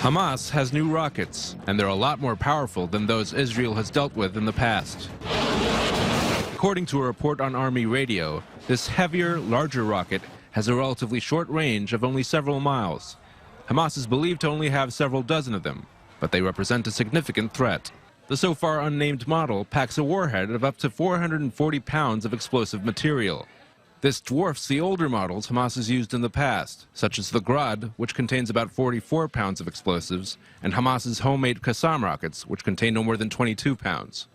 Hamas has new rockets, and they're a lot more powerful than those Israel has dealt with in the past. According to a report on Army radio, this heavier, larger rocket has a relatively short range of only several miles. Hamas is believed to only have several dozen of them, but they represent a significant threat. The so far unnamed model packs a warhead of up to 440 pounds of explosive material. This dwarfs the older models Hamas has used in the past, such as the Grad, which contains about 44 pounds of explosives, and Hamas's homemade Qassam rockets, which contain no more than 22 pounds.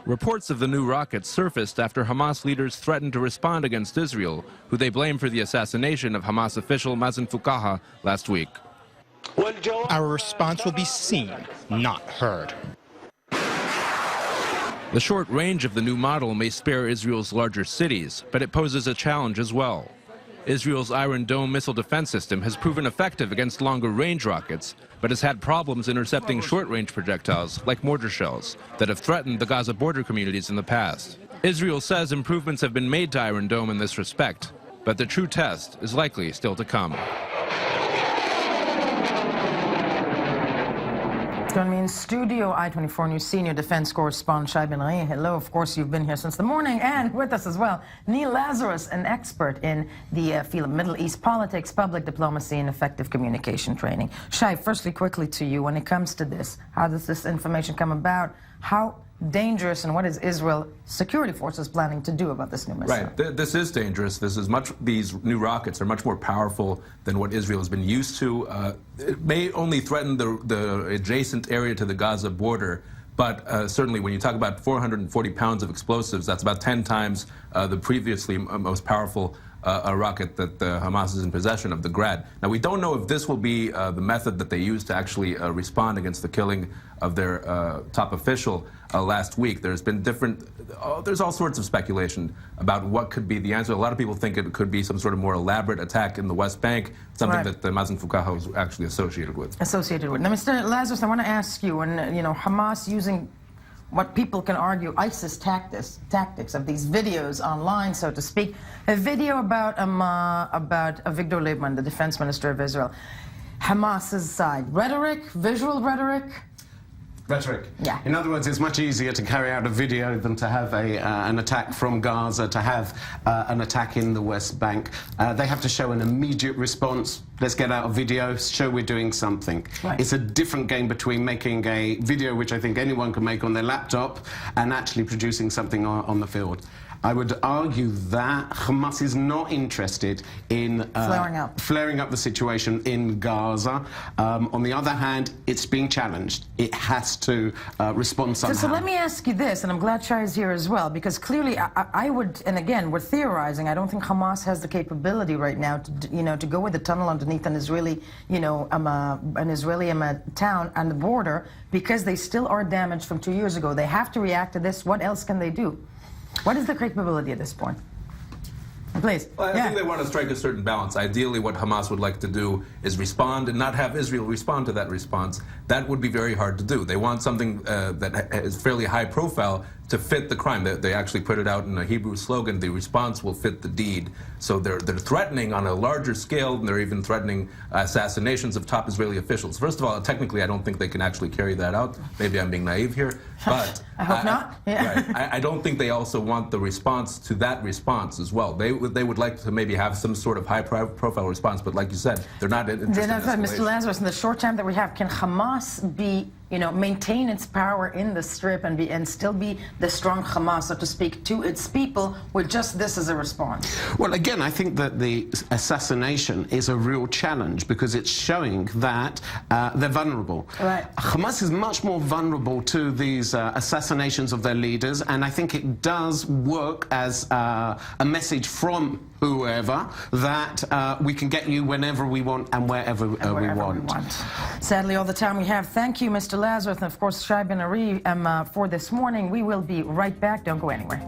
Reports of the new rockets surfaced after Hamas leaders threatened to respond against Israel, who they blame for the assassination of Hamas official Mazen Fukaha last week. Our response will be seen, not heard. The short range of the new model may spare Israel's larger cities, but it poses a challenge as well. Israel's Iron Dome missile defense system has proven effective against longer-range rockets, but has had problems intercepting short-range projectiles, like mortar shells, that have threatened the Gaza border communities in the past. Israel says improvements have been made to Iron Dome in this respect, but the true test is likely still to come. Joining me in studio, I-24 News senior defense correspondent Shai Ben-Ari. Hello, of course, you've been here since the morning, and with us as well, Neil Lazarus, an expert in the field of Middle East politics, public diplomacy, and effective communication training. Shai, firstly, quickly to you, when it comes to this, how does this information come about? How dangerous, and what is Israel security forces planning to do about this new missile? Right, this is dangerous. These new rockets are much more powerful than what Israel has been used to. It may only threaten the adjacent area to the Gaza border, but certainly when you talk about 440 pounds of explosives, that's about 10 times the previously most powerful rocket that Hamas is in possession of, the Grad. Now, we don't know if this will be the method that they use to actually respond against the killing of their top official last week. There's been there's all sorts of speculation about what could be the answer. A lot of people think it could be some sort of more elaborate attack in the West Bank, something that Mazen Fukaha was actually associated with. Now, Mr. Lazarus, I want to ask you, when Hamas using what people can argue ISIS tactics of these videos online, so to speak. A video about Avigdor Lieberman, the defense minister of Israel. Hamas's side. Rhetoric, visual rhetoric? Rhetoric. Yeah. In other words, it's much easier to carry out a video than to have an attack from Gaza, to have an attack in the West Bank. They have to show an immediate response. Let's get out a video, show we're doing something. Right. It's a different game between making a video, which I think anyone can make on their laptop, and actually producing something on the field. I would argue that Hamas is not interested in flaring up the situation in Gaza. On the other hand, it's being challenged. It has to respond somehow. So let me ask you this, and I'm glad Shai is here as well, because clearly I would, and again, we're theorizing, I don't think Hamas has the capability right now to go with a tunnel underneath an Israeli, town on the border, because they still are damaged from 2 years ago. They have to react to this. What else can they do? What is the capability at this point? Please. Well, I think they want to strike a certain balance. Ideally, what Hamas would like to do is respond and not have Israel respond to that response. That would be very hard to do. They want something that is fairly high profile to fit the crime. They actually put it out in a Hebrew slogan, the response will fit the deed. So they're threatening on a larger scale, and they're even threatening assassinations of top Israeli officials. First of all, technically, I don't think they can actually carry that out. Maybe I'm being naive here, but I hope not. Yeah. Right. I don't think they also want the response to that response as well. They would like to maybe have some sort of high-profile response, but like you said, they're not interested in escalation. Mr. Lazarus, in the short time that we have, can Hamas maintain its power in the Strip and still be the strong Hamas, so to speak, to its people with just this as a response? Well, again, I think that the assassination is a real challenge because it's showing that they're vulnerable. Right. Hamas is much more vulnerable to these assassinations of their leaders, and I think it does work as a message from whoever that we can get you whenever we want and wherever we want. Sadly, all the time we have. Thank you, Mr. Lazarus, and of course, Shai Ben-Ari, for this morning. We will be right back. Don't go anywhere.